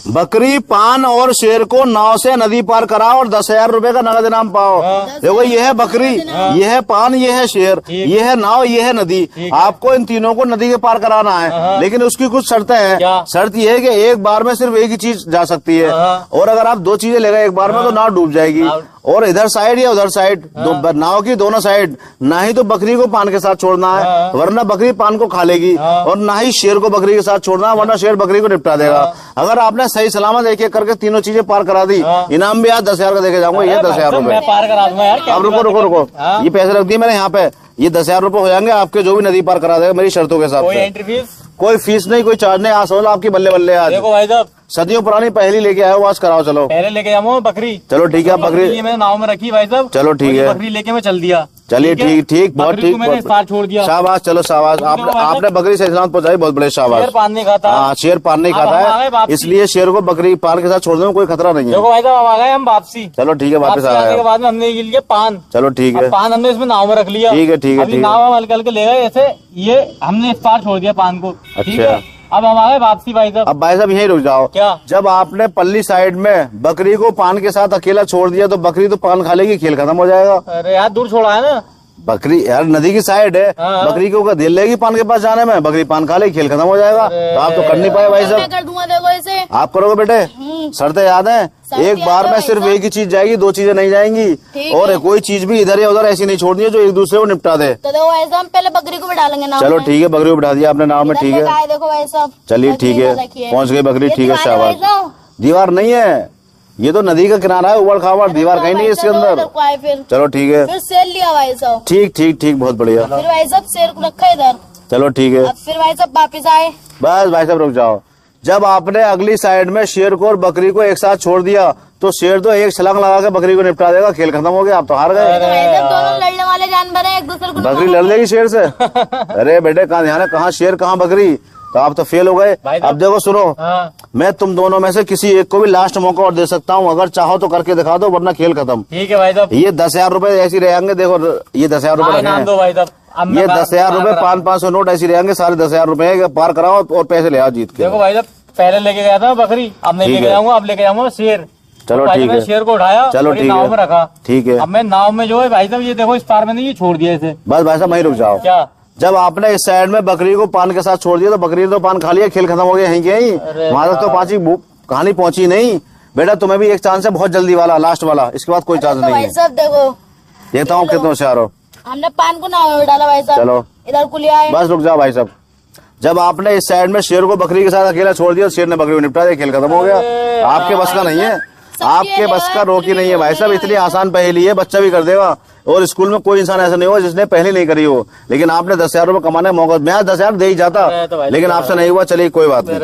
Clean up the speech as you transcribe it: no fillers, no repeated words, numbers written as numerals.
बकरी, पान और शेर को नाव से नदी पार कराओ और 10,000 रुपए का नगद इनाम पाओ। देखो ये है बकरी, ये है पान, ये है शेर, ये है नाव, ये है नदी। आपको इन तीनों को नदी के पार कराना है, लेकिन उसकी कुछ शर्तें हैं। शर्त ये है कि एक बार में सिर्फ एक ही चीज जा सकती है, और अगर आप 2 चीजें ले गए एक बार में तो नाव डूब जाएगी। और इधर साइड या उधर साइड, नाव की दोनों साइड, ना ही तो बकरी को पान के साथ छोड़ना है वरना बकरी पान को खा लेगी, और ना ही शेर को बकरी के साथ छोड़ना है वरना शेर बकरी को निपटा देगा। अगर आपने सही सलामत एक एक करके तीनों चीजें पार करा दी, इनाम भी आज 10,000 का देके जाऊंगा। ये 10,000 रुपए पार करा दूंगा यार। अब रुको, ये पैसे रख दिए मैंने यहाँ पे, ये 10,000 रुपए हो जाएंगे आपके, जो भी नदी पार करा देगा मेरी शर्तों के हिसाब से। Entry fees? कोई फीस नहीं, कोई चार्ज नहीं। आसोल आपकी बल्ले बल्ले। आज देखो भाई साहब, सदियों पुरानी पहली लेके आए हो, आज कराओ। चलो पहले लेके जाऊँ बकरी। चलो ठीक है, बकरी मैंने नाव में रखी भाई साहब। चलो ठीक है, बकरी लेके मैं चल दिया। चलिए ठीक, बहुत ठीक, मैंने पार छोड़ दिया। शाबाश, चलो शाबाश, आपने बकरी सही सलामत पहुंचाई, बहुत बड़े शाबाश। शेर पान नहीं खाता। हाँ, शेर पान नहीं खाता है, इसलिए शेर को बकरी पान के साथ छोड़ दो, कोई खतरा नहीं है। देखो भाई साहब, आ गए हम वापसी। चलो ठीक है, वापस आ गए। के बाद में हमने ये लिया पान। चलो ठीक है, पान हमने इसमें नाव में रख लिया। ठीक है, नाव हम हल्के हल्के ले गए ऐसे, ये हमने इस पार छोड़ दिया पान को। ठीक है, अब हम आ गए वापसी भाई साहब। अब भाई साहब यहीं रुक जाओ। क्या? जब आपने पल्ली साइड में बकरी को पान के साथ अकेला छोड़ दिया तो बकरी तो पान खा लेगी, खेल खत्म हो जाएगा। अरे यार दूर छोड़ा है ना बकरी, यार नदी की साइड है, बकरी को दिल लेगी पान के पास जाने में, बकरी पान खा लेगी, खेल खत्म हो जाएगा। तो आप तो कर नहीं पाए भाई साहब। कर दूंगा, देखो इसे आप करोगे बेटे? शर्तें याद है? एक बार में सिर्फ एक ही चीज जाएगी, 2 चीजें नहीं जाएंगी, और कोई चीज भी इधर या उधर ऐसी नहीं छोड़नी है जो एक दूसरे को निपटा दे। तो देखो भाई साहब, पहले बकरी को बिठा लेंगे नाव चलो में। ठीक है, बकरी को बिठा दिया आपने नाव में, ठीक है। देखो भाई साहब, चलिए ठीक है, पहुंच गई बकरी, ठीक है, शाबाश। दीवार नहीं है, ये तो नदी का किनारा है, उबड़ खाबड़, दीवार कहीं नहीं है इसके अंदर। फिर चलो ठीक है, फिर शेर लिया भाई साहब। ठीक, बहुत बढ़िया। फिर भाई साहब शेर को रखा इधर। चलो ठीक है, अब फिर भाई साहब वापिस आए। बस भाई साहब रुक जाओ। जब आपने अगली साइड में शेर को और बकरी को एक साथ छोड़ दिया तो शेर तो एक छलांग लगा के बकरी को निपटा देगा, खेल खत्म हो गया, आप तो हार गए। दोनों लड़ने वाले जानवर हैं, एक दूसरे को। बकरी लड़ लेगी शेर से? अरे बेटे कहाँ ध्यान है, कहाँ शेर कहाँ बकरी, तो आप तो फेल हो गए। अब देखो सुनो, मैं तुम दोनों में से किसी एक को भी लास्ट मौका और दे सकता हूँ, अगर चाहो तो करके दिखा दो वरना खेल खत्म। ठीक है भाई साहब। ये 10,000 रुपए ऐसी रहेंगे, देखो ये 10,000 रुपए रखे, ये 10,000 रुपए 500 नोट ऐसी रहेंगे, सारे 10,000 रुपए पार कराओ और पैसे ले आओ जीत के। देखो भाई साहब, पहले लेके गया था बकरी, अब नहीं लेके जाऊंगा, अब लेके जाऊंगा शेर। चलो ठीक है, शेर को उठाया, चलो ठीक है, नाव में रखा, ठीक है। अब मैं नाव में जो है भाई साहब, ये देखो इस पार में नहीं, ये छोड़ दिया इसे। बस भाई साहब वहीं रुक जाओ। क्या? जब आपने इस साइड में बकरी को पान के साथ छोड़ दिया तो बकरी ने तो पान खा लिया, खेल खत्म हो गया यहीं के यहीं, वहां तक तो पांची कहानी पहुंची नहीं। बेटा तुम्हें भी एक चांस है, बहुत जल्दी वाला, लास्ट वाला, इसके बाद कोई चांस नहीं है। भाई साहब देखो, देखता हूँ कितने होशियार हो। हमने पान को नाव में डाला भाई साहब। चलो इधर को लिया है। बस रुक जाओ भाई साहब। जब आपने इस साइड में शेर को बकरी के साथ अकेला छोड़ दिया, शेर ने बकरी को निपटा दिया, खेल खत्म हो गया। आपके बस का नहीं है, आपके बस का रोकी नहीं है भाई साहब। इतनी आसान पहेली है, बच्चा भी कर देगा, और स्कूल में कोई इंसान ऐसा नहीं हो जिसने पहले नहीं करी हो। लेकिन आपने 10,000 रुपए कमाने का मौका, मैं 10,000 दे ही जाता, लेकिन आपसे नहीं हुआ। चलिए कोई बात नहीं।